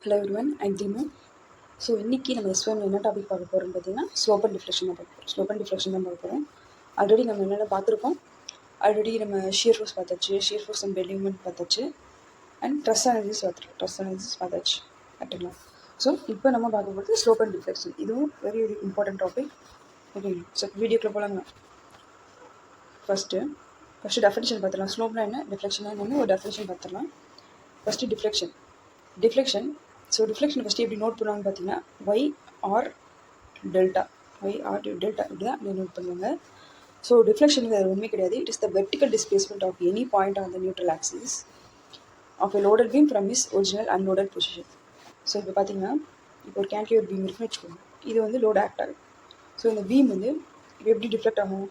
Hello everyone, I'm theme. So இன்றைக்கி நம்ம S1 என்ன டாபிக் பார்க்க போகிறோம்னு பார்த்தீங்கன்னா ஸ்லோப் அண்ட் டிஃப்ளெக்ஷன் தான் பார்க்க போகிறோம். ஸ்லோப் அண்ட் டிஃப்ளெக்ஷன் தான் பார்க்க போகிறோம். ஆல்ரெடி நம்ம என்னென்ன பார்த்துருக்கோம். ஆல்ரெடி நம்ம ஷியர் ஃபோர்ஸ் பார்த்தாச்சு, shear force and bending moment பார்த்தாச்சு, அண்ட் ட்ரெஸ் அனாலிசிஸ் பார்த்தாச்சு கரெக்டுங்களா. ஸோ இப்போ நம்ம பார்க்க போகிறது ஸ்லோப் அண்ட் டிஃப்ளெக்ஷன். இதுவும் very very important topic. Okay, so வீடியோக்குள்ள போகலாங்க. ஃபஸ்ட்டு டெஃபினேஷன் பார்த்துடலாம். ஸ்லோப்னா என்ன, டிஃப்ளெக்ஷனா என்னன்னு ஒரு டெஃபினேஷன் பார்த்துடலாம். First deflection. So deflection first எப்படி நோட் பண்ணுவாங்கன்னு பார்த்தீங்கன்னா ஒய் ஆர் டெல்டா இப்படி தான் நோட் பண்ணுவாங்க. ஸோ டிஃப்ளெக்ஷன் வேறு ஒன்றுமே கிடையாது. It is the vertical displacement of any point on the neutral axis of a loaded beam from is original unloaded position. So இப்போ பார்த்தீங்கன்னா இப்போ ஒரு கேன்டிலிவர் பீம் இருக்குன்னு வச்சுக்கோங்க. இது வந்து லோட் ஆக்ட் ஆகும். ஸோ இந்த பீம் வந்து இப்போ எப்படி டிஃப்ளெக்ட் ஆகும்,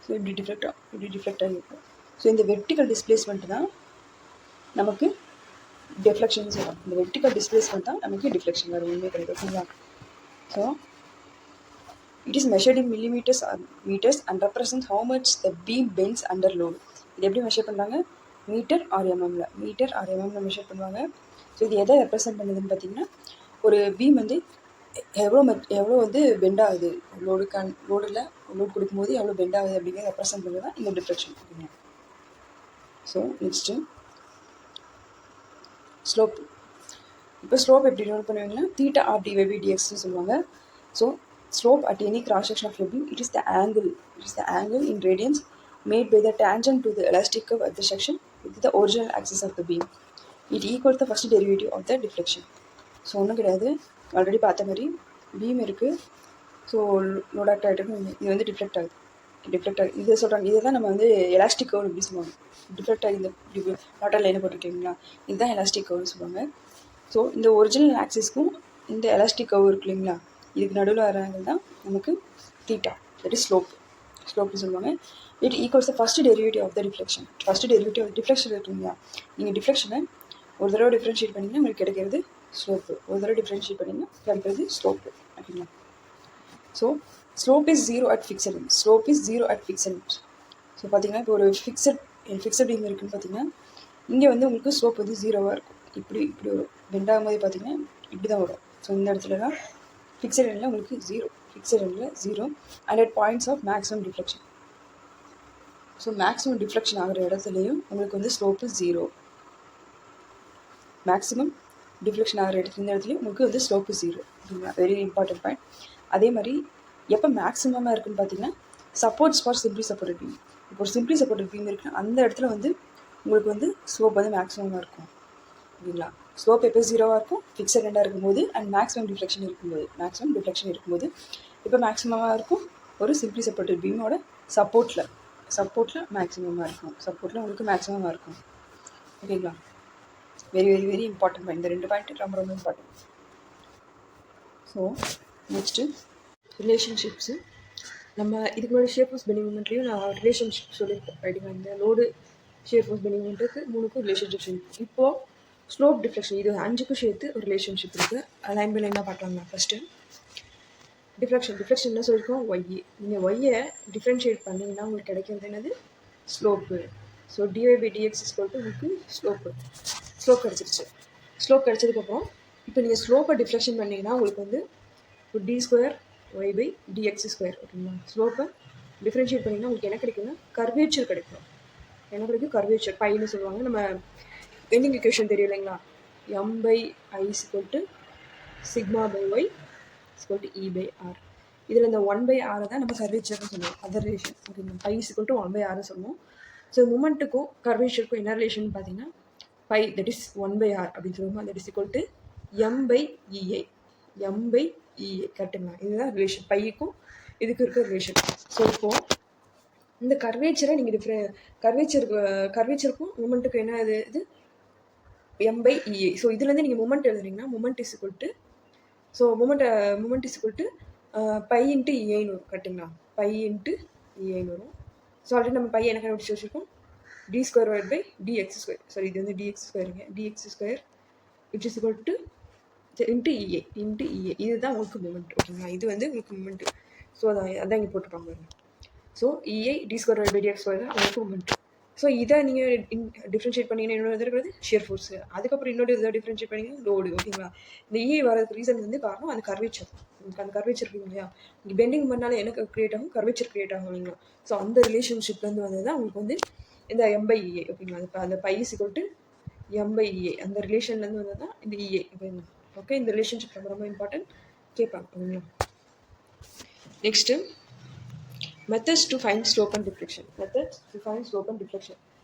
ஸோ இப்படி டிஃப்ளெக்ட் ஆகிருக்கும். ஸோ இந்த வெர்டிக்கல் டிஸ்பிளேஸ்மெண்ட் தான் நமக்கு டிஃப்ளெக்ஷன் சொல்லுவோம். இந்த வெர்டிக்கல் டிஸ்பிளேஸ்மெண்ட் தான் நமக்கு டிஃப்ளெக்ஷன் வரும், ஒன்றுமே கிடையாது. ஓகேங்களா. So it is measured in millimetres or metres and represent how much the beam bends under load. இது எப்படி மெஷர் பண்ணுறாங்க, மீட்டர் ஆர் எம்எம்ல மெஷர் பண்ணுவாங்க. ஸோ இது எதை ரெப்ரசன்ட் பண்ணுதுன்னு பார்த்தீங்கன்னா ஒரு பீம் வந்து எவ்வளோ வந்து பெண்ட் ஆகுது, லோடு கொடுக்கும்போது எவ்வளோ பெண்ட் ஆகுது அப்படிங்கிறத ரெப்ரசன்ட் பண்ணுறது தான் இந்த டிஃப்ளெக்ஷன். ஓகேங்களா. So next slope. இப்போ ஸ்லோப் எப்படி நோட் பண்ணுவீங்கன்னா தீட்டா ஆர் டிவைபை டிஎக்ஸ்னு சொல்லுவாங்க. So slope at any cross section of beam it is the angle in radians made by the tangent to the elastic curve at the section with the original axis of the beam. It equal the first derivative of the deflection. So ஒன்றும் கிடையாது, already பார்த்த மாதிரி beam இருக்குது. So load act ஆகிட்டு இது வந்து deflect ஆகுது. இதை சொல்கிறாங்க. இதை தான் நம்ம வந்து எலாஸ்டிக் கர்வ் அப்படி சொல்லுவாங்க. டிஃப்ளெக்ட் ஆகி இந்த வாட்டர் லைனை போட்டுருக்கீங்களா, இதுதான் எலாஸ்டிக் கர்வ்னு சொல்லுவாங்க. ஸோ இந்த ஒரிஜினல் ஆக்சிஸ்க்கும் இந்த எலாஸ்டிக் கர்வ் இருக்கு இல்லைங்களா, இதுக்கு நடுவில் வராங்க தான் நமக்கு தீட்டா, தட் இஸ் ஸ்லோப்னு சொல்லுவாங்க. It equals the first derivative of the deflection. First derivative of deflection இருக்குங்களா, நீங்கள் டிஃப்ளெக்ஷனை ஒரு தடவை டிஃப்ரென்ஷியேட் பண்ணிங்கன்னா உங்களுக்கு கிடைக்கிறது ஸ்லோப்பு, ஒரு தடவை டிஃப்ரென்ஷியேட் பண்ணிங்கன்னா கிடைக்கிறது ஸ்லோப்பு. ஓகேங்களா. So slope is zero at fixed limits. So பார்த்தீங்கன்னா இப்போ ஒரு ஃபிக்ஸட் பீம் இருக்குன்னு பார்த்தீங்கன்னா இங்கே வந்து உங்களுக்கு ஸ்லோப் வந்து ஜீரோவாக இருக்கும். இப்படி வரும். பெண்ட் ஆகும்போது பார்த்தீங்கன்னா இப்படி தான் வரும். ஸோ இந்த இடத்துல தான் ஃபிக்ஸட் எண்ணில் உங்களுக்கு zero and at points of maximum deflection. So maximum deflection ஆகிற இடத்துலையும் உங்களுக்கு வந்து ஸ்லோப்பு ஜீரோ. மேக்ஸிமம் டிஃப்ளெக்ஷன் ஆகிற இடத்துலையும் உங்களுக்கு வந்து slope zero. Very important point. அதே மாதிரி எப்போ மேக்ஸிமமாக இருக்குன்னு பார்த்தீங்கன்னா supports for simply supported beam. இப்போ ஒரு சிம்பிளி சப்போர்ட்டட் பீம் இருக்குன்னா அந்த இடத்துல வந்து உங்களுக்கு வந்து ஸ்லோப் வந்து மேக்ஸிமமாக இருக்கும். ஓகேங்களா. ஸ்லோப் எப்போ ஜீரோவாக இருக்கும், ஃபிக்ஸட் எண்டாக இருக்கும்போது அண்ட் மேக்ஸிமம் டிஃப்ளெக்ஷன் இருக்கும்போது இப்போ மேக்ஸிமமாக இருக்கும் ஒரு சிம்பிளி சப்போர்ட்டட் பீமோட சப்போர்ட்டில் மேக்ஸிமமாக இருக்கும். சப்போர்ட்டில் உங்களுக்கு மேக்ஸிமமாக இருக்கும். ஓகேங்களா. Very very very important point. இந்த ரெண்டு பாயிண்ட் ரொம்ப ரொம்ப இம்பார்ட்டன்ட். So next relationships. நம்ம இதுக்கு முன்னாடி ஷியர் ஃபோர்ஸ் பெண்டிங் மூமெண்ட்லேயும் நான் ரிலேஷன்ஷிப் சொல்லியிருப்பேன். ரைட்டுங்க. இந்த லோடு ஷியர் ஃபோர்ஸ் பெண்டிங் மூமெண்ட்டுக்கு 3க்கும் ரிலேஷன்ஷிப் இருக்குது. இப்போது ஸ்லோப் டிஃப்ளெக்ஷன் இது 5க்கும் சேர்த்து ஒரு ரிலேஷன்ஷிப் இருக்குது. லைன் பை லைனாக பார்க்கலாங்க. ஃபஸ்ட்டு டிஃப்ளெக்ஷன் என்ன சொல்லியிருக்கோம், ஒய்ஏ. நீங்கள் ஒய்யை டிஃப்ரென்ஷியேட் பண்ணிங்கன்னா உங்களுக்கு கிடைக்கிறது என்னது, slope. So dy by dx is equal to உங்களுக்கு ஸ்லோப் கிடச்சிருச்சு. ஸ்லோப் கிடச்சதுக்கப்புறம் இப்போ நீங்கள் ஸ்லோப்பை டிஃப்ளெக்ஷன் பண்ணிங்கன்னா உங்களுக்கு வந்து d square y by dx square. ஓகேங்களா. ஸ்லோப்பை டிஃப்ரென்ஷியேட் பண்ணிங்கன்னா உங்களுக்கு என்ன கிடைக்குன்னா கர்வேச்சர் கிடைக்கும். என்ன கிடைக்கும், கர்வேச்சர். பைன்னு சொல்லுவாங்க. நம்ம பெண்டிங் ஈக்குவேஷன் தெரியும் இல்லைங்களா, M by I is equal to sigma by y is equal to E by R. இதில் இந்த 1/r தான் நம்ம கர்வேச்சர்னு சொல்லுவோம், அதர் ரிலேஷன். ஓகேங்களா. By is equal to 1/r சொல்லுவோம். ஸோ மூமெண்ட்டுக்கும் கர்வேச்சருக்கும் என்ன ரிலேஷன் பார்த்தீங்கன்னா பை தட் இஸ் 1/r அப்படின்னு சொல்லுவோம். That is equal to M by EI கரெக்டுங்களா. இதுதான் ரிலேஷன், பைக்கும் இதுக்கு இருக்க ரிலேஷன். ஸோ இப்போது இந்த கர்வேச்சரை நீங்கள் கர்வேச்சருக்கும் மூமெண்ட்டுக்கும் என்ன இது எம் பை இஏ. ஸோ இதுலேருந்து நீங்கள் மூமெண்ட் எழுதுறீங்கன்னா moment is equal to by into இஏன்னு வரும். கரெக்டுங்களா. பை இன்ட்டு இஏன்னு வரும். ஸோ ஆல்ரெடி நம்ம பை என்ன கண்டுபிடிச்சி வச்சுருக்கோம், d square y by dx square. Sorry, இது வந்து dx square which is equal to into EA. இதுதான் உங்களுக்கு மூமெண்ட். ஓகேங்களா. இது வந்து உங்களுக்கு மூமெண்ட். ஸோ அதான் இங்கே போட்டுருப்பாங்க. So EA d square y by dx square தான் உங்களுக்கு மூமெண்ட். ஸோ இதை நீங்கள் டிஃப்ரென்ஷியேட் பண்ணிங்கன்னா இன்னொரு இருக்கிறது ஷியர் ஃபோர்ஸு. அதுக்கப்புறம் இன்னொரு இதை டிஃப்ரென்ஷியேட் பண்ணிங்கன்னா லோடு. ஓகேங்களா? இந்த இஏ வரதுக்கு ரீசன் வந்து காரணம் அந்த கர்வேச்சர். உங்களுக்கு அந்த கர்வேச்சர் இருக்கு இல்லையா, இங்கே பெண்டிங் பண்ணாலும் எனக்கு க்ரியேட் ஆகும், கர்வேச்சர் க்ரியேட் ஆகும் இல்லைங்களா. ஸோ அந்த ரிலேஷன்ஷிப்லேருந்து வந்தது தான் உங்களுக்கு வந்து இந்த எம்/இஏ. ஓகேங்களா? இப்போ அந்த பை = எம்/இஏ அந்த ரிலேஷன்லேருந்து வந்தது தான் இந்த இஏ. ஓகேங்களா? ஓகே, இந்த ரிலேஷன்ஷிப் ரொம்ப ரொம்ப இம்பார்ட்டன்ட், கேட்பாங்க. ஓகேங்களா? Next methods to find slope and deflection. Methods to find slope and deflection.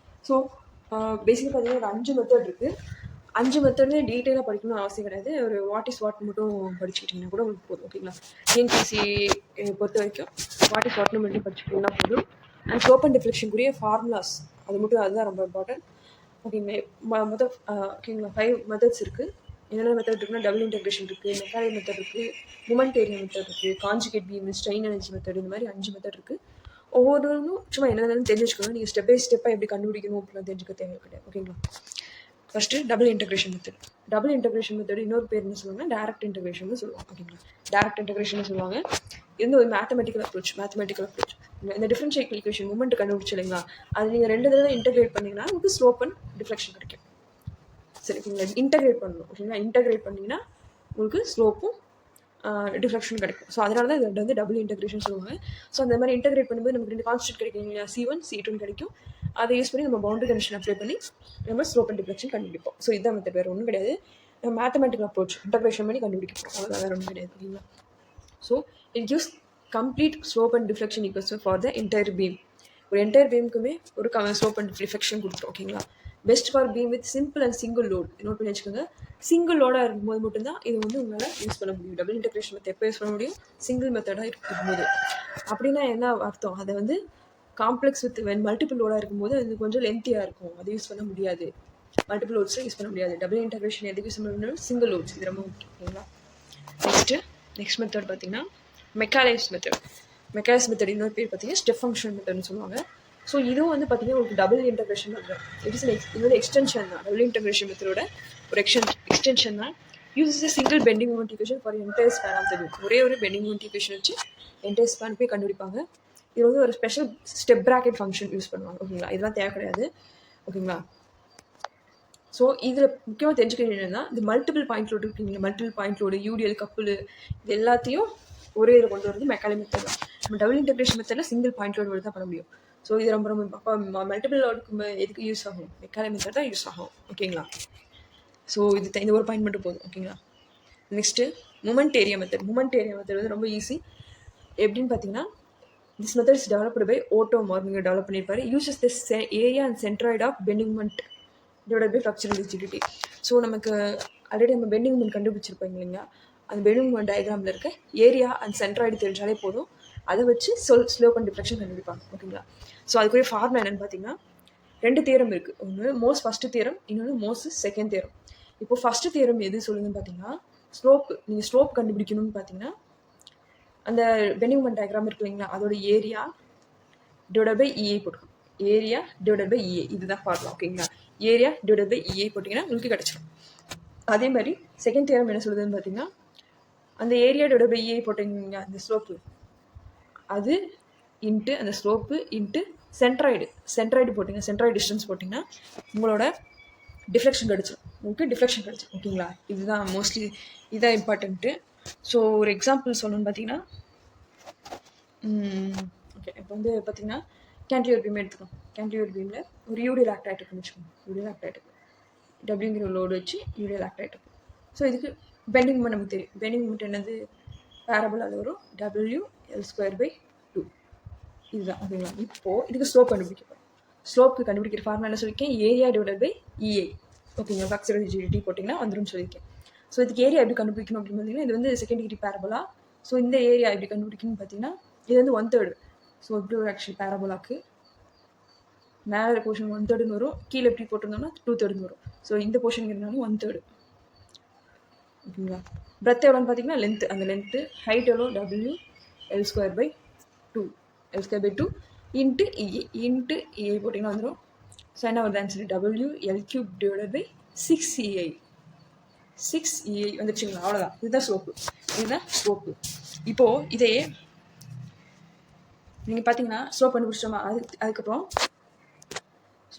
So பேசிக்காக பார்த்தீங்கன்னா ஒரு 5 மெத்தட் இருக்குது. 5 மெத்தட்லேயே டீட்டெயிலாக படிக்கணும்னு அவசியம் கிடையாது. ஒரு வாட் இஸ் வாட் மட்டும் படிச்சுக்கிட்டிங்கன்னா கூட உங்களுக்கு போதும். ஓகேங்களா? டிஎன்பிசி பொறுத்த வரைக்கும் வாட் இஸ் வாட்னு மட்டும் படிச்சுக்கிட்டிங்கன்னா போதும். அண்ட் ஸ்லோப் அண்ட் டிஃப்ளெக்ஷனுக்குரிய ஃபார்முலாஸ் அதுதான் ரொம்ப இம்பார்ட்டன்ட். ஓகேங்களா? மொத்தம் ஓகேங்களா 5 மெத்தட்ஸ் இருக்குது. என்னென்ன மெத்தட் இருக்குன்னா டபுள் இன்டெகிரேஷன் இருக்குது, மெக்கானிக் மெத்தட் இருக்குது, மொமெண்டேரியம் மெத்தட் இருக்குது, conjugate beam, strain energy method, இந்த மாதிரி 5 மெத்தட் இருக்குது. ஒவ்வொன்றும் சும்மா என்னென்னு தெரிஞ்சு வச்சுக்கணும். நீங்கள் ஸ்டெப் பை ஸ்டெப்பாக எப்படி கண்டுபிடிக்கணும் அப்படிலாம் தெரிஞ்சுக்க தேவை கிடையாது. ஓகேங்களா? First double integration method. Double integration method இன்னொரு பேர் என்ன சொல்லுவாங்க, டேரக்ட் இன்டெகிரேஷன் சொல்லுவாங்க. ஓகேங்களா? டேரக்ட் இன்டெகிரேஷன் சொல்லுவாங்க. இது ஒரு மேத்தமெட்டிக்கல் அப்ரோச். இந்த டிஃபரன்ஷியல் ஈக்குவேஷன் மூமெண்ட் கண்டுபிடிச்சு இல்லைங்களா, அது நீங்கள் 2 தடவை இன்டெகிரேட் பண்ணிங்கன்னா உங்களுக்கு ஸ்லோப் அண்ட் டிஃப்ளெக்ஷன் கிடைக்கும். சரி, ஓகேங்களா? இன்டெகிரேட் பண்ணணும். ஓகேங்களா? இன்டெகிரேட் பண்ணிங்கன்னா உங்களுக்கு ஸ்லோப்பும் டிஃப்ளெக்ஷன் கிடைக்கும். ஸோ அதனால தான் இதை வந்து டபுள் இன்டெகிரேஷன் சொல்லுவாங்க. ஸோ அந்த மாதிரி இன்டெகிரேட் பண்ணும்போது நமக்கு 2 கான்ஸ்டன்ட் கிடைக்கும் இல்லையா, C1 C2 கிடைக்கும். அதை யூஸ் பண்ணி நம்ம பவுண்டரி கண்டிஷன் அப்ளை பண்ணி நம்ம ஸ்லோப் அண்ட் டிஃப்ளெக்ஷன் கண்டுபிடிப்போம். ஸோ இதுதான் மெத்தட், வேறு ஒன்றும் கிடையாது. நம்ம மேத்தமெட்டிக்கல் அப்ரோச் இன்டெகிரேஷன் பண்ணி கண்டுபிடிப்போம், அவ்வளோதான், வேறு ஒன்றும் கிடையாது. ஓகேங்களா? So it gives complete slope and deflection equals for the entire beam. ஒரு என்டையர் பீமுக்குமே ஒரு ஸ்லோப் அண்ட் டிஃப்ளெக்ஷன் கொடுத்துரும். ஓகேங்களா? Best for beam with simple and single load. Note பண்ணி வச்சுக்கோங்க. சிங்கிள் லோடாக இருக்கும்போது மட்டும்தான் இது வந்து உங்களால் யூஸ் பண்ண முடியும். டபுள் இன்டெகிரேஷன் மெத்தட் எப்போ யூஸ் பண்ண முடியும், சிங்கிள் மெத்தடாக இருக்கும்போது. அப்படின்னா என்ன அர்த்தம், அதை வந்து காம்ப்ளெக்ஸ் வித் மல்டிபிள் லோடாக இருக்கும்போது அது கொஞ்சம் லென்த்தியாக இருக்கும், அதை யூஸ் பண்ண முடியாது. மல்டிபிள் லோட்ஸில் யூஸ் பண்ண முடியாது. டபுள் இன்டெகிரேஷன் எதுக்கு யூஸ் பண்ண முடியும், சிங்கிள் லோட்ஸ். இது ரொம்ப முக்கியம். ஓகேங்களா? நெக்ஸ்ட் மெத்தட் பார்த்தீங்கன்னா மெக்காலைஸ் மெத்தட். இன்னொரு பேர் பார்த்தீங்கன்னா ஸ்டெப் ஃபங்க்ஷன் மெத்தட்னு சொல்லுவாங்க. ஸோ இதுவும் வந்து பார்த்தீங்கன்னா உங்களுக்கு டபுள் இன்டெகிரேஷன் மெத்தட். இதோட எக்ஸ்டென்ஷன் தான். டபுள் இன்டெகிரேஷன் மெத்தடோட ஒரு எக்ஸ்டென்ஷன் தான். Uses a single bending moment equation for entire span of the beam. ஒரே ஒரு பெண்டிங் மொமெண்ட் ஈக்குவேஷன் வச்சு என்டையர் ஸ்பேன் போய் கண்டுபிடிப்பாங்க. இது வந்து ஒரு special step bracket function use பண்ணுவாங்க. ஓகேங்களா? இதெல்லாம் தேவை கிடையாது. ஓகேங்களா? ஸோ இதில் முக்கியமாக தெரிஞ்சுக்க என்னென்னா, இந்த மல்டிபிள் பாயிண்ட் லோடு இருக்குங்களா, multiple point load, UTL, couple, இது எல்லாத்தையும் ஒரே இதில் கொண்டு வரது மெக்கானிக் மெத்தட் தான். நம்ம டபுள் இன்டெகிரேஷன் மெத்தடில் சிங்கிள் பாயிண்ட் லோடு தான் பண்ண முடியும். ஸோ இது ரொம்ப ரொம்ப அப்போ மல்டிபிள் லோடுக்கு எதுக்கு யூஸ் ஆகும், மெக்கானிக் மெத்தட் தான் யூஸ் ஆகும். ஓகேங்களா? ஸோ இந்த ஒரு பாயிண்ட் மட்டும் போதும். ஓகேங்களா? நெக்ஸ்ட்டு மொமெண்டேரியம் மெத்தட் வந்து ரொம்ப ஈஸி. எப்படின்னு பார்த்தீங்கன்னா, this method is developed by Otto மார்னிங்கர் டெவலப் பண்ணியிருப்பாரு. Uses this area and centroid of bending moment divided by flexural rigidity. So நமக்கு ஆல்ரெடி நம்ம பெண்டிங் மொமெண்ட் கண்டுபிடிச்சிருப்போம் இல்லைங்களா, அந்த பெண்டிங் மொமெண்ட் டயக்ராமில் இருக்க ஏரியா அண்ட் சென்ட்ராய்டு தெரிஞ்சாலே போதும். அதை வச்சு ஸ்லோப் அண்ட் டிஃப்ளெக்ஷன் கண்டுபிடிப்பாங்க. ஓகேங்களா? ஸோ அதுக்குரிய ஃபார்முலா என்னென்னு பார்த்தீங்கன்னா, 2 தியரம் இருக்குது. ஒன்று மோஸ் ஃபஸ்ட்டு தியரம், இன்னொன்று மோஸ் செகண்ட் தியரம். இப்போ ஃபஸ்ட்டு தியரம் எது சொல்லுதுன்னு பார்த்தீங்கன்னா, நீங்கள் ஸ்லோப் கண்டுபிடிக்கணும்னு பார்த்தீங்கன்னா, அந்த பெண்டிங் மொமெண்ட் டயக்ராம் இருக்கு இல்லைங்களா, அதோட ஏரியா டிவைடட் பை இஏ போட்டுக்கணும். ஏரியா டிவைடட் பை இஏ, இதுதான் ஃபார்முலா. ஓகேங்களா? ஏரியா டிவைடட் பை இஏ போட்டிங்கன்னா உங்களுக்கு கிடச்சிடும். அதே மாதிரி செகண்ட் தியரம் என்ன சொல்லுதுன்னு பார்த்தீங்கன்னா, அந்த ஏரியா டிவைடட் பை இஏ போட்டிங்க, அந்த ஸ்லோப்பு அது இன்ட்டு அந்த ஸ்லோப்பு இன்ட்டு சென்ட்ராய்டு போட்டிங்க, சென்ட்ராய்டு டிஸ்டன்ஸ் போட்டிங்கன்னா உங்களோட டிஃப்ளெக்ஷன் கிடச்சிடும். ஓகேங்களா? இதுதான் மோஸ்ட்லி இதுதான் இம்பார்ட்டண்ட்டு. ஸோ ஒரு எக்ஸாம்பிள் சொல்லணும்னு பார்த்தீங்கன்னா, ஓகே, இப்போ வந்து பார்த்தீங்கன்னா கேன்டிலிவர் பீம் எடுத்துக்கோம். கேன்டிலிவர் பீமில் ஒரு யூடிஎல் ஆக்ட் ஆகிட்டு இருக்குன்னு வச்சுக்கோங்க. யூடிஎல் ஆக்ட் ஆகிட்டு டபிள்யூங்கிற லோடு வச்சு யூடிஎல் ஆக்ட் ஆகிட்டு இருக்கு. ஸோ இதுக்கு பெண்டிங் மொமெண்ட் நமக்கு தெரியும். பெண்டிங் மொமெண்ட் என்னது, பேரபோலால் வரும் WL²/2. இதுதான். ஓகேங்களா? இப்போது இதுக்கு ஸ்லோப் கண்டுபிடிக்கப்படும். ஸ்லோப்புக்கு கண்டுபிடிக்கிற ஃபார்முலா என்ன சொல்லியிருக்கேன், ஏரியா டிவைடட் பை இஏ. ஓகேங்களா? ஃப்ளக்சுரல் ரிஜிடிட்டி போட்டிங்கன்னா வந்துடும் சொல்லியிருக்கேன். ஸோ இதுக்கு ஏரியா எப்படி கண்டுபிடிக்கணும் அப்படின்னு பார்த்தீங்கன்னா, இது வந்து செகண்ட் டிகிரி பேரபோலா. ஸோ இந்த ஏரியா எப்படி கண்டுபிடிக்கணும்னு பார்த்தீங்கன்னா, இது வந்து 1/3. ஸோ இப்படி ஒரு ஆக்சுவலி பேரபோலாக்கு மேலே போர்ஷன் 1/3 வரும், கீழே எப்படி போட்டிருந்தோம்னா 2/3 வரும். ஸோ இந்த போர்ஷன் இருந்தாலும் 1/3. ஓகேங்களா? பிரெத் எவ்வளோன்னு பார்த்தீங்கன்னா லென்த்து, அந்த லென்த்து. ஹைட் எவ்வளோ, WL²/2 இன்ட்டு இஏ போட்டிங்கன்னா வந்துடும். ஸோ என்ன வருது answer, WL³ divided by 6EI வந்துடுச்சுங்களா? அவ்வளோதான். இதுதான் ஸ்லோப்பு. இப்போது இதையே நீங்கள் பார்த்தீங்கன்னா ஸ்லோப் கண்டுபிடிச்சோமா, அதுக்கப்புறம்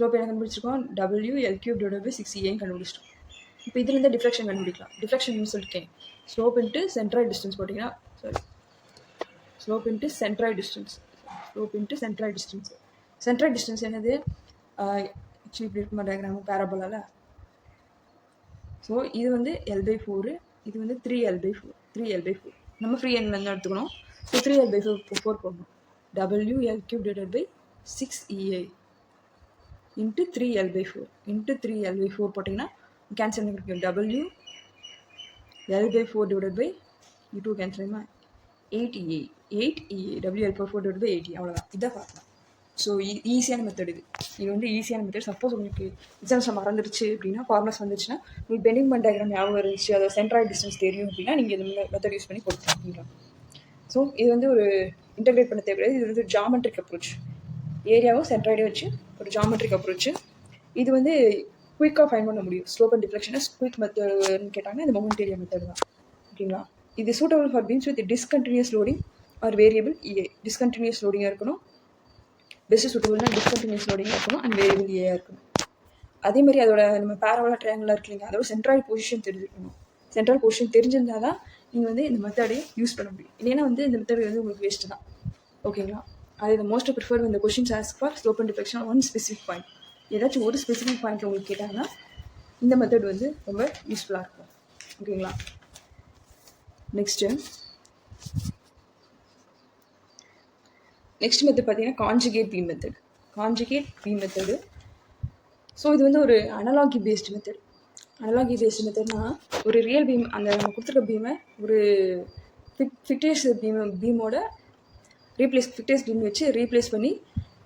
ஸ்லோப் என்ன கண்டுபிடிச்சிருக்கோம், WL³/6EA கண்டுபிடிச்சிட்டோம். இப்போ இதுலேருந்து டிஃப்ளெக்ஷன் கண்டுபிடிக்கலாம். டிஃப்ளெக்ஷன் சொல்லியிருக்கேன், ஸ்லோப் இன்ட்டு சென்ட்ராய்ட் டிஸ்டன்ஸ் போட்டிங்கன்னா, sorry, slope into centroid distance, slope into centroid distance. Centroid distance என்னது, ஆக்சுவலி இப்படி இருக்க டயக்ராம் பேராபோலால. ஸோ இது வந்து L/4, இது வந்து 3L/4, 3L/4. நம்ம ஃப்ரீ எண்ட்லேருந்து எடுத்துக்கணும். ஸோ 3L/4 போடணும். WL³/6EA into 3L/4 into 3L/4 போட்டிங்கன்னா கேன்சல் பண்ணி கொடுக்கும். WL/4 இது கேன்சல் ஆகுமா, 8EA, 8EA, WL/4/8EA, அவ்வளோதான். இதான் பார்க்கலாம். ஸோ ஈஸியான மெத்தட் இது. இது வந்து ஈஸியான மெத்தட். சப்போஸ் உங்களுக்கு எக்ஸாம்ஸில் மறந்துருச்சு அப்படின்னா, ஃபார்முலாஸ் வந்துச்சுன்னா, உங்களுக்கு பெண்டிங் மொமெண்ட் டயக்ராம் ஞாபகம் இருந்துச்சு, அதை சென்ட்ராய்ட் டிஸ்டன்ஸ் தெரியும் அப்படின்னா நீங்கள் இந்த மெத்தட் யூஸ் பண்ணி போட்டுக்கலாம். ஸோ இது வந்து ஒரு இன்டெகிரேட் பண்ண தேவையாது. இது வந்து ஜாமெட்ரிக் அப்ரோச், ஏரியாவும் சென்ட்ராய்டையும் வச்சு ஒரு ஜாமெட்ரிக் அப்ரோச். இது வந்து குயிக்காக ஃபைன் பண்ண முடியும். ஸ்லோப் அண்ட் டிஃப்ளெக்ஷனை குயிக் மெத்தட்னு கேட்டாங்கன்னா இந்த மொமெண்ட் ஏரியா மெத்தட் தான். ஓகேங்களா. இது suitable for beams with discontinuous loading or variable EA. Discontinuous லோடிங்காக இருக்கணும். பெஸ்ட் சூட்டபிள்னா டிஸ்கண்டினியூஸ் லோடிங்காக இருக்கணும் அண்ட் வேரியபிள் EA இருக்கணும். அதே மாதிரி அதோட நம்ம பேரபோலா ட்ரையாங்கிளாக இருக்கு இல்லைங்க, அதோட சென்ட்ரல் பொசிஷன் தெரிஞ்சுக்கணும். சென்ட்ரல் பொசிஷன் தெரிஞ்சிருந்தால் தான் நீங்கள் வந்து இந்த மெத்தடையும் யூஸ் பண்ண முடியும். இல்லைன்னா வந்து இந்த மெத்தட் வந்து உங்களுக்கு வேஸ்ட்டு தான். ஓகேங்களா. அது மோஸ்ட் ப்ரிஃபர் இந்த questions ask for slope and deflection one specific point. ஏதாச்சும் ஒரு ஸ்பெசிஃபிக் பாயிண்ட் உங்களுக்கு கேட்டாங்கன்னா இந்த மெத்தட் வந்து ரொம்ப யூஸ்ஃபுல்லாக இருக்கும். ஓகேங்களா. நெக்ஸ்ட் மெத்தட் பார்த்தீங்கன்னா conjugate beam method. Conjugate beam method. So இது வந்து ஒரு analogy based method. Analogy based மெத்தட்னா ஒரு ரியல் பீம், அந்த நம்ம கொடுத்துருக்க பீமை ஒரு ஃபிக்டேஸ் பீமோட ஃபிக்டேஸ் பீம் வச்சு ரீப்ளேஸ் பண்ணி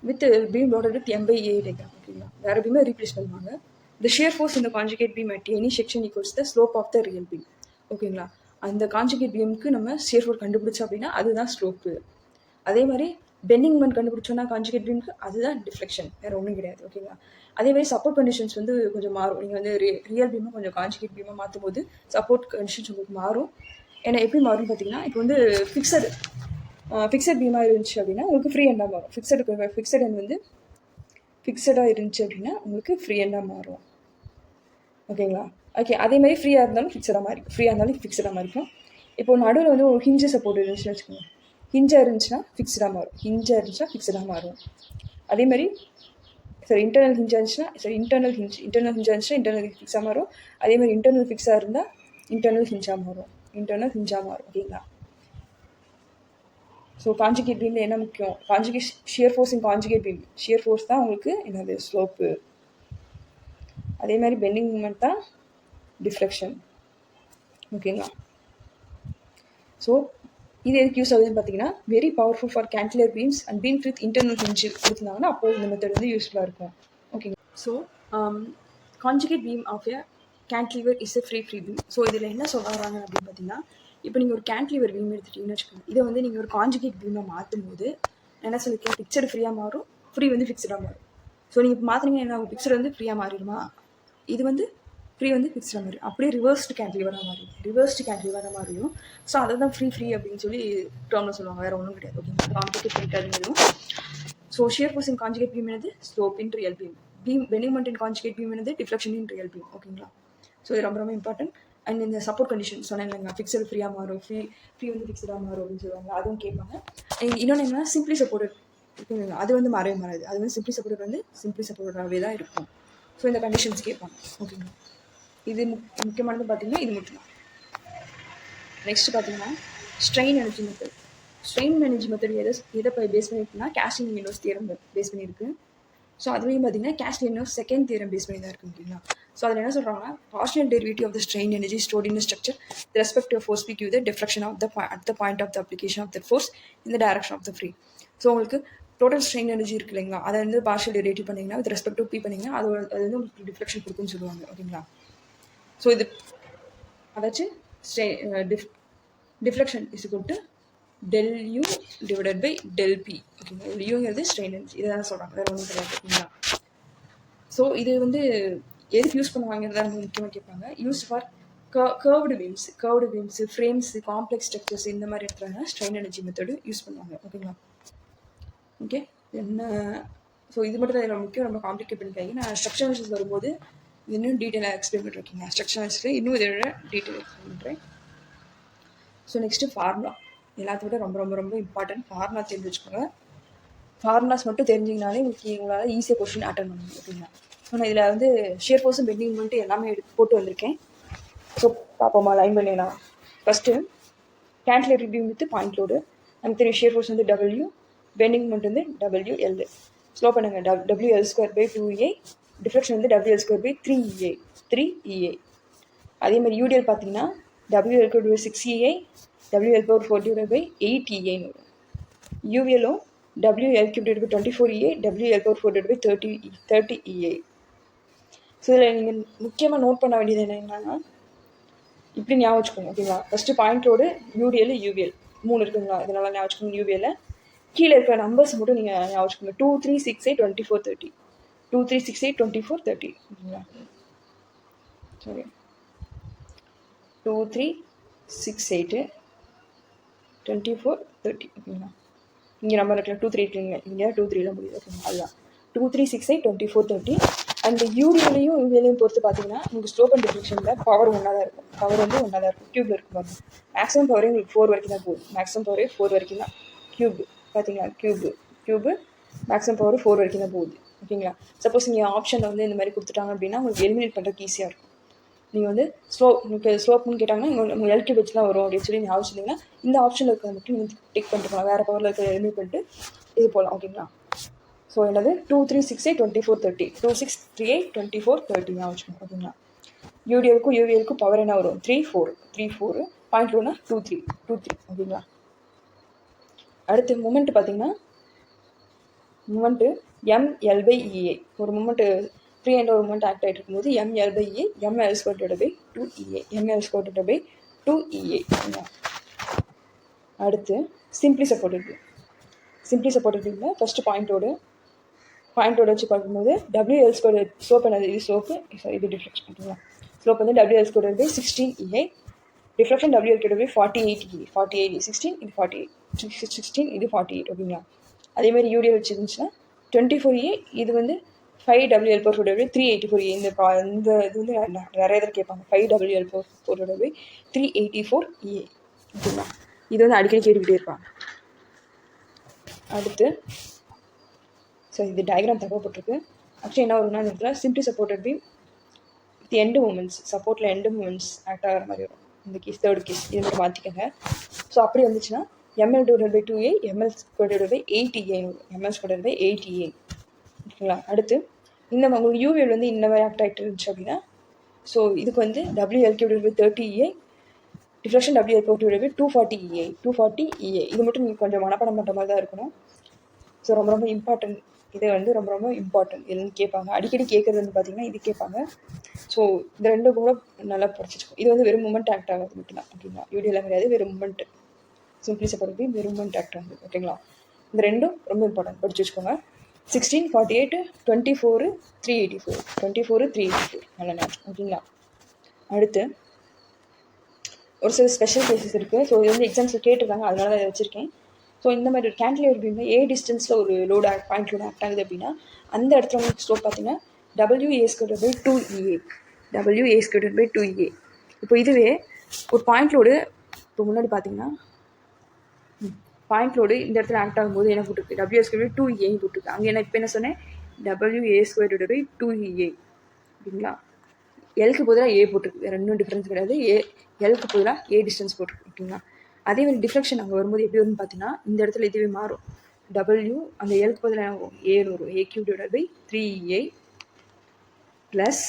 with beam loaded with M/A diagram. ஓகேங்களா. வேறு பீமை ரீப்ளேஸ் பண்ணுவாங்க. த ஷியர் ஃபோர்ஸ் இந்த conjugate beam at any section equals the slope of the real beam. ஓகேங்களா. அந்த கான்ஜுகேட் பீமுக்கு நம்ம ஷியர் ஃபோர்ஸ் கண்டுபிடிச்சோம் அப்படின்னா அதுதான் ஸ்லோப்பு. அதே மாதிரி பெண்டிங் மொமெண்ட் கண்டுபிடிச்சோன்னா கான்ஜுகேட் பீமுக்கு அதுதான் டிஃப்ளெக்ஷன், வேறு ஒன்றும் கிடையாது. ஓகேங்களா. அதே மாதிரி சப்போர்ட் கண்டிஷன்ஸ் வந்து கொஞ்சம் மாறும். நீங்கள் வந்து ரியல் பீமை கொஞ்சம் கான்ஜுகேட் பீமை மாற்றும் போது சப்போர்ட் கண்டிஷன்ஸ் உங்களுக்கு மாறும். ஏன்னா எப்படி மாறும்னு பார்த்தீங்கன்னா, இப்போ வந்து ஃபிக்ஸட் பீமாக இருந்துச்சு அப்படின்னா உங்களுக்கு ஃப்ரீ எண்டாக மாறும். ஃபிக்ஸட் எண்ட் வந்து ஃபிக்ஸடாக இருந்துச்சு அப்படின்னா உங்களுக்கு ஃப்ரீ எண்டாக மாறும். ஓகேங்களா. ஓகே. அதே மாதிரி ஃப்ரீயாக இருந்தாலும் ஃபிக்ஸடாக மாறிக்கும், ஃப்ரீயாக இருந்தாலும் ஃபிக்ஸடாக மாறிக்கும். இப்போ நடுவில் வந்து ஒரு ஹிஞ்சு சப்போர்ட் இருந்துச்சுன்னு வச்சுக்கோங்க. ஹிஞ்சாக இருந்துச்சுன்னா ஃபிக்ஸடாக மாறும், ஹிஞ்சாக இருந்துச்சுன்னா ஃபிக்ஸடாக மாறும். அதே மாதிரி இன்டர்னல் ஹிஞ்சாக இருந்துச்சுன்னா இன்டர்னல் ஹிஞ்சாக இருந்துச்சுன்னா இன்டர்னல் ஃபிக்ஸாக மாறும். அதே மாதிரி இன்டர்னல் ஃபிக்ஸாக இருந்தால் இன்டர்னல் ஹிஞ்சாக மாறும். ஓகேங்களா. ஸோ கான்ஜுகேட் பீமில் என்ன முக்கியம், shear force in conjugate beam. Shear force தான் உங்களுக்கு என்னது ஸ்லோப்பு. அதே மாதிரி பெண்டிங் மூமெண்ட் தான் டிஃப்ளெக்ஷன். ஓகேங்களா. ஸோ இது எதுக்கு யூஸ் ஆகுதுன்னு பார்த்தீங்கன்னா, very powerful for cantilever beams and beams with internal hinge கொடுத்துருந்தாங்கன்னா அப்போ இந்த மெத்தட் வந்து யூஸ்ஃபுல்லாக இருக்கும். ஓகேங்க. So conjugate beam of a cantilever is a free beam. So இதில் என்ன சொல்கிறாங்க அப்படின்னு பார்த்தீங்கன்னா, இப்போ நீங்கள் ஒரு கேன்டிலிவர் பீம் எடுத்துட்டீங்கன்னு வச்சுக்கோங்க. இதை வந்து நீங்கள் ஒரு கான்ஜுகேட் பீமை மாற்றும் போது என்ன சொல்லியிருக்கேன், ஃபிக்ஸடு ஃப்ரீயாக மாறும், ஃப்ரீ வந்து ஃபிக்ஸடாக மாறும். ஸோ நீங்கள் இப்போ மாற்றினீங்கன்னா என்ன, ஃபிக்ஸடு வந்து ஃப்ரீயாக மாறிடுமா, இது வந்து ஃப்ரீ வந்து ஃபிக்ஸ்டாக மாதிரி அப்படியே ரிவர்ஸ்டு கேன்டிலிவராக மாறிடும். ஸோ அதை தான் ஃப்ரீ அப்படின்னு சொல்லி டேர்மில் சொல்லுவாங்க, வேறு ஒன்றும் கிடையாது. ஓகேங்களா. காம்ப்ளிகேட் பண்ணிக்காதுங்கிறதும். So shear force in conjugate beam என்னது, slope in real beam. Bending moment in conjugate beam என்னது, டிஃப்ளெக்ஷன் இன் ரியல் பீம். ஓகேங்களா. ஸோ இது ரொம்ப இம்பார்ட்டன்ட். அண்ட் இந்த சப்போர்ட் கண்டிஷன் சொன்னேன் இல்லைங்க, ஃபிக்ஸடு ஃப்ரீயாக மாறும், ஃப்ரீ வந்து ஃபிக்ஸடாக மாறும் அப்படின்னு சொல்லுவாங்க, அதுவும் கேட்பாங்க. இன்னொன்று என்னன்னா சிம்பிளி சப்போர்ட்டட் இருக்குங்க, அது வந்து மாறாது. அது வந்து சிம்பிளி சப்போர்ட்டடாகவே தான் இருக்கும். ஸோ இந்த கண்டிஷன்ஸ் கேட்பாங்க. ஓகேங்களா. இது முக்கியமானது பார்த்தீங்கன்னா இது மட்டும்தான். நெக்ஸ்ட் பார்த்தீங்கன்னா strain energy method. Strain energy method எதை பேஸ் பண்ணியிருக்குன்னா கேஸ்டிலின்-வில்லியம்ஸ் தியரம் பேஸ் பண்ணியிருக்கு. ஸோ அதுலேயும் பார்த்தீங்கன்னா கேஸ்டிலின்-வில்லியம்ஸ் செகண்ட் தியரம் பேஸ் பண்ணி தான் இருக்குது. ஓகேங்களா. ஸோ அதில் என்ன சொல்கிறாங்கன்னா, partial derivative of the strain energy stored in structure the respective force P give the deflection of the at the point of the application of the force in the direction of the free. So உங்களுக்கு total strain energy இருக்குது இல்லைங்களா, அதை வந்து partial derivative பண்ணிங்கன்னா with respect to P பண்ணிங்கன்னா அது வந்து உங்களுக்கு டிஃப்ளெக்ஷன் கொடுக்குன்னு சொல்லுவாங்க. ஓகேங்களா. ஸோ இது அதாச்சும் deflection is equal to ΔU divided by ΔP. ஓகேங்களா. யூங்கிறது ஸ்ட்ரெயின் எனர்ஜி, இதை தான் சொல்கிறாங்க, வேறு ஒன்றும் கிடையாது. ஓகேங்களா. ஸோ இது வந்து எதுக்கு யூஸ் பண்ணுவாங்கிறத ரொம்ப முக்கியமாக கேட்பாங்க. Use for curved beams, frames, complex structures இந்த மாதிரி இருக்கிறாங்க ஸ்ட்ரெயின் எனர்ஜி மெத்தடு யூஸ் பண்ணுவாங்க. ஓகேங்களா. ஓகே. என்ன ஸோ இது மட்டும் தான் இதில் முக்கியம், ரொம்ப காம்ப்ளிகேட் பண்ணிக்காங்க. நான் ஸ்ட்ரக்சர் அனாலிசிஸ் வரும்போது இன்னும் டீட்டெயிலாக எக்ஸ்பிளைன் பண்ணிருக்கீங்க. ஸ்ட்ரக்சர் அனாலிசிஸில் இன்னும் இதோட டீட்டெயில் எக்ஸ்பிளைன் பண்ணுறேன். ஸோ நெக்ஸ்ட்டு ஃபார்முலா, எல்லாத்த விட ரொம்ப ரொம்ப ரொம்ப இம்பார்ட்டன்ட். ஃபார்முலா தெரிஞ்சு வச்சுக்கோங்க. ஃபார்முலாஸ் மட்டும் தெரிஞ்சிங்கனாலே உங்களுக்கு உங்களால் ஈஸியாக கொஸ்டின் அட்டன் பண்ண முடியும் அப்படின்னா. ஸோ நான் இதில் வந்து ஷியர் ஃபோர்ஸும் பெண்டிங் மொமெண்ட்டு எல்லாமே போட்டு வந்திருக்கேன். ஸோ பார்ப்போமா, லைன் பண்ணிடலாம். First cantilever beam with point load. நமக்கு தெரியும் ஷியர் ஃபோர்ஸ் வந்து டபிள்யூ, பெண்டிங் மொமெண்ட் வந்து WL. ஸ்லோ பண்ணுங்க, WL²/2A. டிஃப்ளெக்ஷன் வந்து WL²/3EA 3EA. அதே மாதிரி யூடிஎல் பார்த்தீங்கன்னா WL/6EA, WL/4/8EAன்னு வரும். யூவிஎலும் WL/24EA, WL/4/30EA. ஸோ இதில் நீங்கள் முக்கியமாக நோட் பண்ண வேண்டியது என்னென்னா, இப்படி ஞாபகம் வச்சுக்கோங்க ஓகேங்களா. First point load, UTL, UVL 3 இருக்குங்களா, இதனால ஞாபகம் வச்சுக்கோங்க. யூவிஎல் கீழே இருக்கிற நம்பர்ஸ் மட்டும் நீங்கள் ஞாபகம் வச்சுக்கோங்க. 2 3 6 8 24 30 2 3 6 8 24 30 ஓகேங்களா. சரி, 2 3 6 8 24 30 ஓகேங்களா. இங்கே நம்பர் இருக்கலாம் 2 3 இருக்குங்க, இங்கே 2 3 முடியுது ஓகேங்களா. அதுதான் 2 3 6 8 24 30. அண்ட் யூடிஎலையும் யூவிஎலையும் பொறுத்து பார்த்தீங்கன்னா உங்களுக்கு ஸ்லோப் அண்ட் டிஃப்ளெக்ஷனில் பவர் ஒன்றா தான் இருக்கும். பவர் வந்து ஒன்றா தான் இருக்கும். க்யூபில் இருக்கும் பாருங்க. மேக்ஸிமம் பவரே உங்களுக்கு 4 வரைக்கும் தான் போகுது. மேக்ஸிமம் பவரே 4 வரைக்கும் தான். க்யூப் பார்த்தீங்களா, க்யூபு மேக்ஸிமம் பவர் 4 வரைக்கும் தான் போகுது ஓகேங்களா. சப்போஸ் நீங்கள் ஆப்ஷனில் வந்து இந்த மாதிரி கொடுத்துட்டாங்க அப்படின்னா உங்களுக்கு எலிமினேட் பண்ணுறதுக்கு ஈஸியாக இருக்கும். நீங்கள் வந்து ஸ்லோப்னு கேட்டாங்கன்னா உங்களுக்கு எல்கியூப் வச்சு தான் வரும் அப்படின்னு சொல்லி நீங்கள் ஆப்ஷன் இந்த ஆப்ஷனில் இருக்கிறத மட்டும் நீங்கள் டிக் பண்ணிட்டு போகலாம். வேறு பவரில் இருக்கிற எலிமினேட் பண்ணிட்டு இது போகலாம் ஓகேங்களா. ஸோ என்னது 2 3 6 8 24 30 2 6 3 8 24 30 தான் வச்சுக்கோங்க ஓகேங்களா. யூடிஎலுக்கும் யூவிஎலுக்கும் பவர் என்ன வரும் 3 4 பாயிண்ட் 2னா 2 3 ஓகேங்களா. அடுத்து மூமெண்ட் பார்த்தீங்கன்னா மூமெண்ட்டு ML/EA. ஒரு மூமெண்ட்டு ஃப்ரீ ஹேண்ட் ஒரு மூமெண்ட் ஆக்ட் ஆகிட்டு இருக்கும்போது ML/EA ML²/2EA ML²/2EA. அடுத்து சிம்பிளி சப்போர்ட்டட் பீமில் ஃபஸ்ட்டு பாயிண்டோடு வச்சு பார்க்கும்போது WL², ஸ்லோப் என்னது, இது ஸ்லோப்பு, இது டிஃப்ளெக்ஷன் ஓகேங்களா. ஸ்லோப் வந்து WL²/16EA, டிஃப்ளெக்ஷன் WL²/48EA 48 16 இது 48 16 இது 48 ஓகேங்களா. அதேமாதிரி யூடிஎல் வச்சு இருந்துச்சுன்னா 24EA, இது வந்து 5WL/4/384EA. இந்த இது வந்து நிறைய தடவை கேட்பாங்க. 5WL/4/384EA ஓகேங்களா. இது வந்து அடிக்கடி கேட்டுக்கிட்டே இருப்பாங்க. அடுத்து ஸோ இது டயக்ராம் தகவப்பட்டிருக்கு. ஆக்சுவலி என்ன வரும்னா இந்த இடத்துல simply supported beam with end moments, சப்போர்ட்டில் எண்டு மூமெண்ட்ஸ் ஆக்ட் ஆகிற மாதிரி வரும். இந்த கேஸ் தேர்ட் கேஸ் இது மாதிரி மாற்றிக்கங்க. ஸோ அப்படி வந்துச்சுன்னா ML/2A ML²/8EA ML²/8EA ஓகேங்களா. அடுத்து இந்த உங்களுக்கு யூவிஎல் வந்து இந்த மாதிரி ஆக்ட் ஆகிட்டு இருந்துச்சு அப்படின்னா ஸோ இதுக்கு வந்து WL/30EA, டிஃப்ளெக்ஷன் WL/240EA 240EA. இது மட்டும் நீங்கள் கொஞ்சம் மனப்பாடம் பண்ணுற மாதிரி தான் இருக்கணும். ஸோ ரொம்ப ரொம்ப இம்பார்ட்டன்ட், இது வந்து ரொம்ப ரொம்ப இம்பார்ட்டன்ட். இதுன்னு கேட்பாங்க, அடிக்கடி கேட்குறது வந்து பார்த்தீங்கன்னா இது கேட்பாங்க. ஸோ இந்த ரெண்டும் கூட நல்லா படிச்சிருக்கோம். இது வந்து வெறும் மூமெண்ட் ஆக்ட் ஆகுது மட்டும்தான் ஓகேங்களா. யூடிஎல்லாம் கிடையாது, வெறும் மூமெண்ட். சிம்பிளி சப்போர்ட் பீம் வெறும் மூமெண்ட் ஆக்ட் ஆகுது ஓகேங்களா. இந்த ரெண்டும் ரொம்ப இம்பார்ட்டன்ட், படிச்சு வச்சுக்கோங்க. 16 48 24 384 நல்ல நேரம் ஓகேங்களா. அடுத்து ஒரு சில ஸ்பெஷல் கேசஸ் இருக்குது. ஸோ இது வந்து எக்ஸாம்ஸில் கேட்டிருக்காங்க, அதனால தான் இதை வச்சுருக்கேன். ஸோ இந்த மாதிரி ஒரு கேன்டிலேட்டர் பீமில் A டிஸ்டன்ஸில் ஒரு பாயிண்ட் லோடு ஆக்ட் ஆகுது அப்படின்னா அந்த இடத்துல உங்களுக்கு ஸ்லோப் பார்த்தீங்கன்னா WA²/2EA WA²/2EA. இப்போ இதுவே ஒரு பாயிண்ட் லோடு இப்போ முன்னாடி பார்த்தீங்கன்னா பாயிண்ட் லோடு இந்த இடத்துல ஆக்ட் ஆகும்போது என்ன போட்டுருக்கு, WA²/2EA போட்டுருக்கு. அங்கே என்ன இப்போ என்ன சொன்னேன், WA²/2EA ஓகேங்களா. எல்க்கு பதிலாக A போட்டிருக்கு, வேறு இன்னும் டிஃப்ரென்ஸ் கிடையாது. எல்க்கு பதிலாக A டிஸ்டன்ஸ் போட்டிருக்கு ஓகேங்களா. அதே மாதிரி டிஃப்ளெக்ஷன் அங்கே வரும்போது எப்படி வரும்னு பார்த்தீங்கன்னா இந்த இடத்துல இதுவே மாறும். W அந்த எல்க்கு பதிலாக வரும், ஏன்னு வரும். AQ/3EA ப்ளஸ்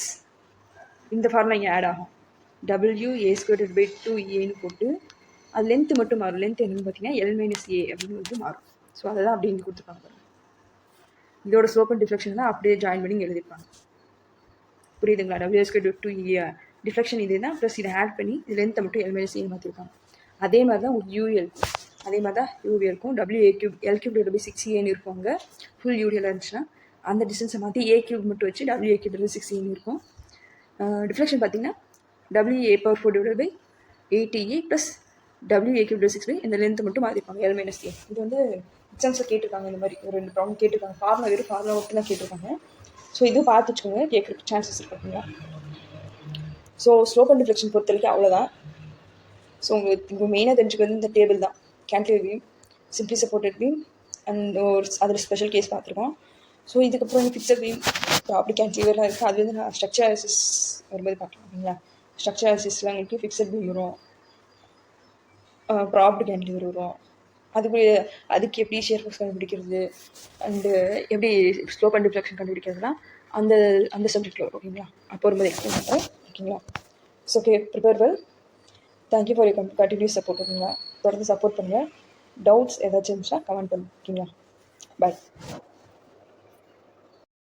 இந்த ஃபார்முலா இங்கே ஆட் ஆகும், WA²/2EAன்னு போட்டு அது லென்த்து மட்டும் மாறும். லென்த் என்னன்னு பார்த்தீங்கன்னா L - A அப்படின்னு வந்து மாறும். ஸோ அதெல்லாம் அப்படி இங்கே கொடுத்துருப்பாங்க. இதோட ஸ்லோப் அண்ட் டிஃப்ளெக்ஷன் தான் அப்படியே ஜாயின் பண்ணி இங்கே எழுதிருப்பாங்க. புரியுதுங்களா. WA²/2EA டிஃப்ளெக்ஷன் இது தான், ப்ளஸ் இதை ஆட் பண்ணி இது லென்த்தை மட்டும் L - A மாற்றிருப்பாங்க. அதே மாதிரி தான் உங்களுக்கு யூஎல், அதே மாதிரி தான் யூவிஎல்க்கும் L3/6EAன்னு இருக்குங்க. ஃபுல் யூடிஎல் இருந்துச்சுன்னா அந்த டிஸ்டன்ஸை மாற்றி A³ மட்டும் வச்சு WA3/6EAன்னு இருக்கும். டிஃப்ளெக்ஷன் பார்த்தீங்கன்னா WA/4/8EA ப்ளஸ் WA3/6 இந்த லென்த் மட்டும் மாற்றிருப்பாங்க L-A. இது வந்து எக்ஸாம்ஸில் கேட்டிருக்காங்க, இந்த மாதிரி ஒரு 2 ப்ராப்ளம் கேட்டிருக்காங்க. ஃபார்முலா வெறும் ஃபார்முலா மட்டும் தான் கேட்டிருக்காங்க. ஸோ இதுவும் பார்த்து வச்சுக்கோங்க, கேட்குறதுக்கு சான்சஸ் இருக்குங்களா. ஸோ ஸ்லோப் அண்ட் டிஃப்ளெக்ஷன் பொறுத்த வரைக்கும் அவ்வளோதான். ஸோ உங்களுக்கு மெயினாக தெரிஞ்சுக்கிறது இந்த டேபிள் தான். Cantilever beam, simply supported beam and ஒரு அதில் ஸ்பெஷல் கேஸ் பார்த்துருக்கோம். ஸோ இதுக்கப்புறம் வந்து ஃபிக்ஸட் பீம், ப்ராப்பர்ட்டி கேன்டிலிவர்லாம் இருக்குது. அது வந்து நான் ஸ்ட்ரக்சர் அனாலிசிஸ் வரும்போது பார்க்கலாம் ஓகேங்களா. ஸ்ட்ரக்சர் அனாலிசிஸில் உங்களுக்கு ஃபிக்ஸட் பீம் வரும், ப்ராப்பர்ட்டி கேன்டிலிவர் வரும், அதுக்கு எப்படி ஷியர் ஃபோர்ஸ் கண்டுபிடிக்கிறது அண்டு எப்படி ஸ்லோப் அண்ட் டிஃப்ளெக்ஷன் கண்டுபிடிக்கிறதுலாம் அந்த அந்த சப்ஜெக்டில் வரும் ஓகேங்களா. அப்போ வரும்போது எக்ஸ்பிளைன் பண்ணுறேன் ஓகேங்களா. So okay, prepare well. Thank you for your continuous support ஓகேங்களா. தொடர்ந்து சப்போர்ட் பண்ணுங்கள். டவுட்ஸ் ஏதாச்சும் இருந்துச்சுன்னா கமெண்ட் பண்ணுங்க ஓகேங்களா. பாய்.